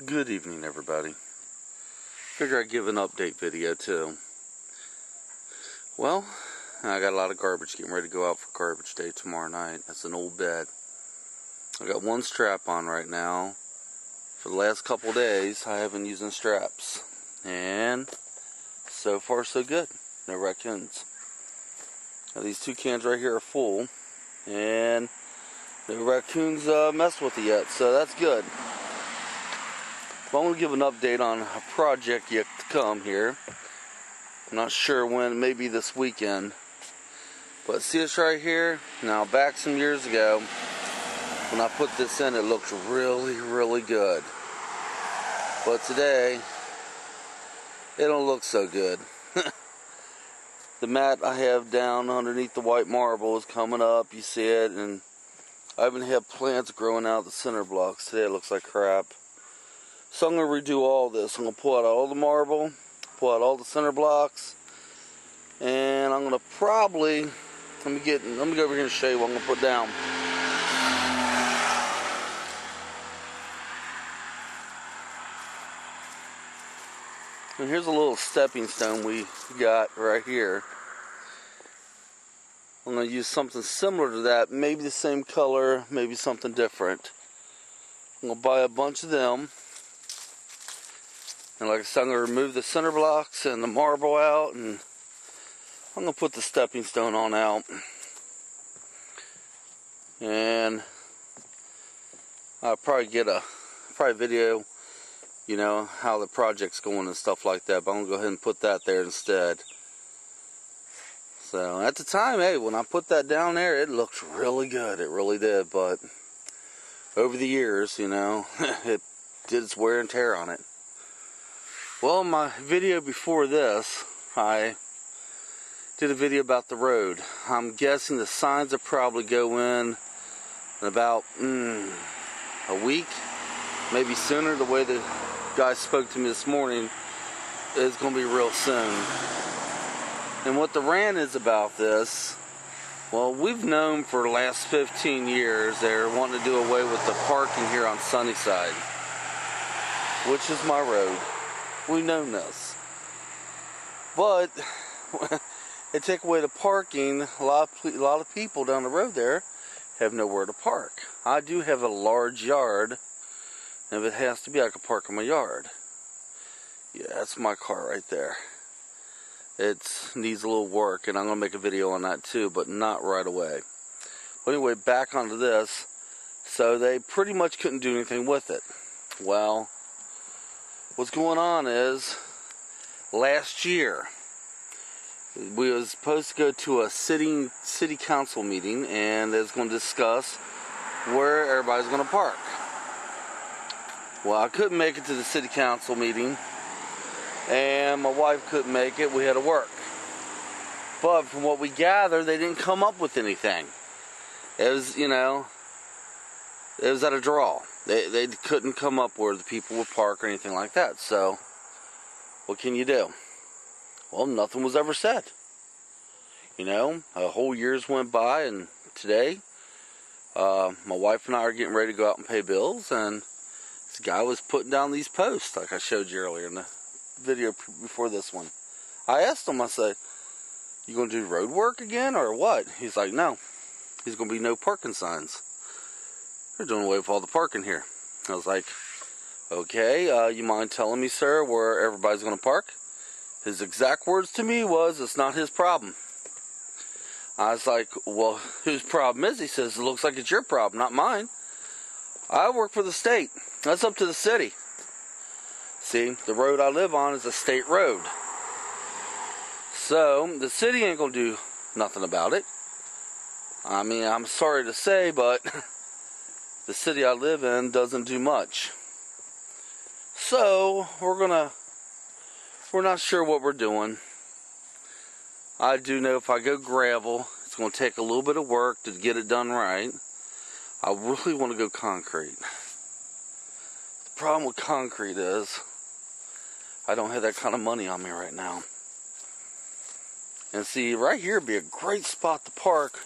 Good evening, everybody. Figure I'd give an update video too. Well, I got a lot of garbage getting ready to go out for garbage day tomorrow night. That's an old bed. I got one strap on right now. For the last couple days, I haven't used the straps, and so far so good. No raccoons. Now these two cans right here are full, and no raccoons messed with it yet, so that's good. But I'm going to give an update on a project yet to come here. I'm not sure when, maybe this weekend. But see this right here? Now, back some years ago, when I put this in, it looked really, really good. But today, it don't look so good. The mat I have down underneath the white marble is coming up. You see it, and I even have plants growing out the center blocks. Today it looks like crap. So I'm going to redo all this. I'm going to pull out all the marble, pull out all the center blocks, and I'm going to probably, let me go over here and show you what I'm going to put down. And here's a little stepping stone we got right here. I'm going to use something similar to that, maybe the same color, maybe something different. I'm going to buy a bunch of them. And like I said, I'm going to remove the center blocks and the marble out, and I'm going to put the stepping stone on out. And I'll probably get a video, you know, how the project's going and stuff like that. But I'm going to go ahead and put that there instead. So at the time, hey, when I put that down there, it looked really good. It really did. But over the years, you know, it did its wear and tear on it. Well, my video before this, I did a video about the road. I'm guessing the signs will probably go in about a week, maybe sooner. The way the guy spoke to me this morning, it's going to be real soon. And what the rant is about this, well, we've known for the last 15 years they're wanting to do away with the parking here on Sunnyside, which is my road. We've known this. But they take away the parking, a lot of people down the road there have nowhere to park. I do have a large yard, and if it has to be, I can park in my yard. Yeah, that's my car right there. It needs a little work, and I'm going to make a video on that too, but not right away. But anyway, back onto this. So they pretty much couldn't do anything with it. Well, what's going on is, last year, we was supposed to go to a city council meeting, and they was going to discuss where everybody's going to park. Well, I couldn't make it to the city council meeting, and my wife couldn't make it. We had to work. But from what we gathered, they didn't come up with anything. It was, you know, it was at a draw. They couldn't come up where the people would park or anything like that. So, what can you do? Well, nothing was ever said. You know, a whole year's went by, and today, my wife and I are getting ready to go out and pay bills, and this guy was putting down these posts, like I showed you earlier in the video before this one. I asked him, I said, you going to do road work again, or what? He's like, no. There's going to be no parking signs. They're doing away with all the parking here. I was like, okay, you mind telling me, sir, where everybody's going to park? His exact words to me was, it's not his problem. I was like, well, whose problem is it? He says, it looks like it's your problem, not mine. I work for the state. That's up to the city. See, the road I live on is a state road. So, the city ain't going to do nothing about it. I mean, I'm sorry to say, but the city I live in doesn't do much. So, we're not sure what we're doing. I do know if I go gravel, it's going to take a little bit of work to get it done right. I really want to go concrete. The problem with concrete is, I don't have that kind of money on me right now. And see, right here would be a great spot to park.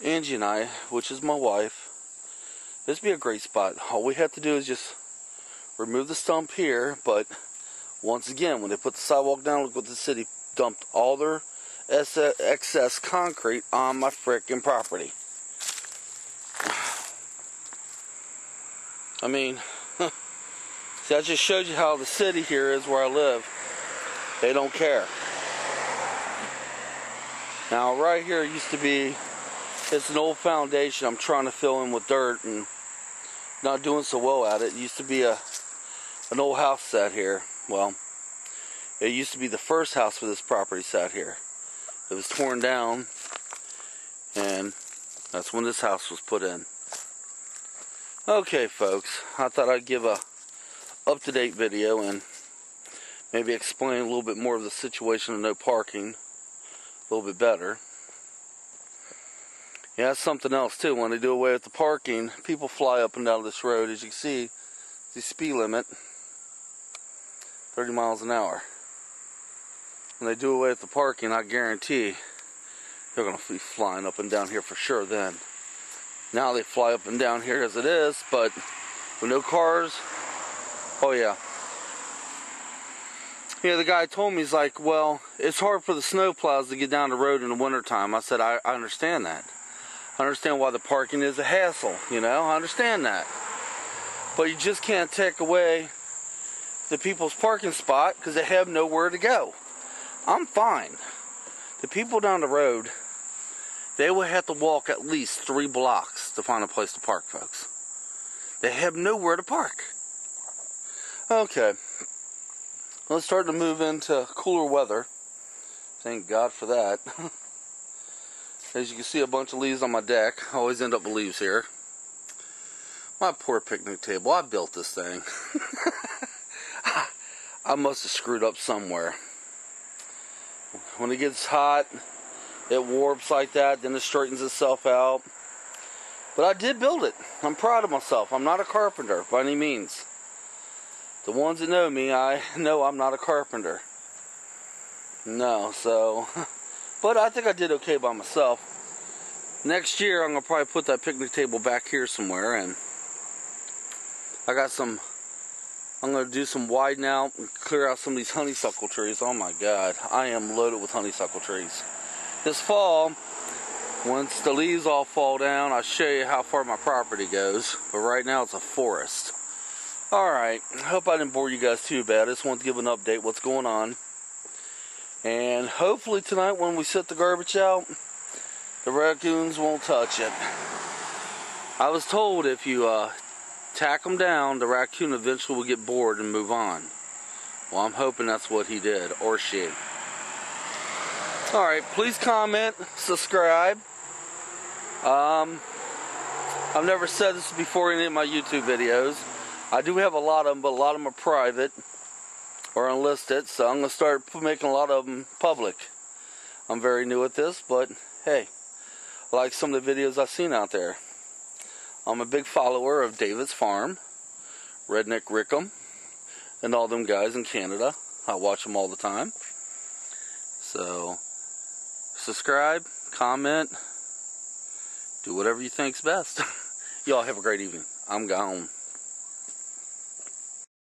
Angie and I, which is my wife, this would be a great spot. All we have to do is just remove the stump here, but once again, when they put the sidewalk down, look what the city dumped all their excess concrete on my frickin' property. I mean, see, I just showed you how the city here is where I live. They don't care. Now, right here used to be, it's an old foundation I'm trying to fill in with dirt and not doing so well at it. It used to be an old house sat here. Well, it used to be the first house for this property sat here. It was torn down, and that's when this house was put in. Okay, folks, I thought I'd give a up-to-date video and maybe explain a little bit more of the situation of no parking a little bit better. Yeah, that's something else too. When they do away with the parking, people fly up and down this road. As you can see, the speed limit, 30 miles an hour. When they do away with the parking, I guarantee they're going to be flying up and down here for sure then. Now they fly up and down here as it is, but with no cars, oh yeah. Yeah, the guy told me, he's like, well, it's hard for the snow plows to get down the road in the wintertime. I said, I understand that. I understand why the parking is a hassle, you know, I understand that. But you just can't take away the people's parking spot because they have nowhere to go. I'm fine. The people down the road, they will have to walk at least 3 blocks to find a place to park, folks. They have nowhere to park. Okay. Let's start to move into cooler weather. Thank God for that. As you can see, a bunch of leaves on my deck. I always end up with leaves here. My poor picnic table. I built this thing. I must have screwed up somewhere. When it gets hot, it warps like that, then it straightens itself out. But I did build it. I'm proud of myself. I'm not a carpenter by any means. The ones that know me, I know I'm not a carpenter. No, so... But I think I did okay by myself. Next year, I'm going to probably put that picnic table back here somewhere, and I got some... I'm going to do some widen out and clear out some of these honeysuckle trees. Oh my God, I am loaded with honeysuckle trees. This fall, once the leaves all fall down, I'll show you how far my property goes. But right now, it's a forest. Alright, I hope I didn't bore you guys too bad. I just wanted to give an update what's going on. And hopefully tonight when we set the garbage out, the raccoons won't touch it. I was told if you tack them down, the raccoon eventually will get bored and move on. Well, I'm hoping that's what he did, or she. Alright, please comment, subscribe. I've never said this before in any of my YouTube videos. I do have a lot of them, but a lot of them are private or unlisted, so I'm going to start making a lot of them public. I'm very new at this, but hey, I like some of the videos I've seen out there. I'm a big follower of David's Farm, Redneck Rickham, and all them guys in Canada. I watch them all the time. So, subscribe, comment, do whatever you think's best. Y'all have a great evening. I'm gone.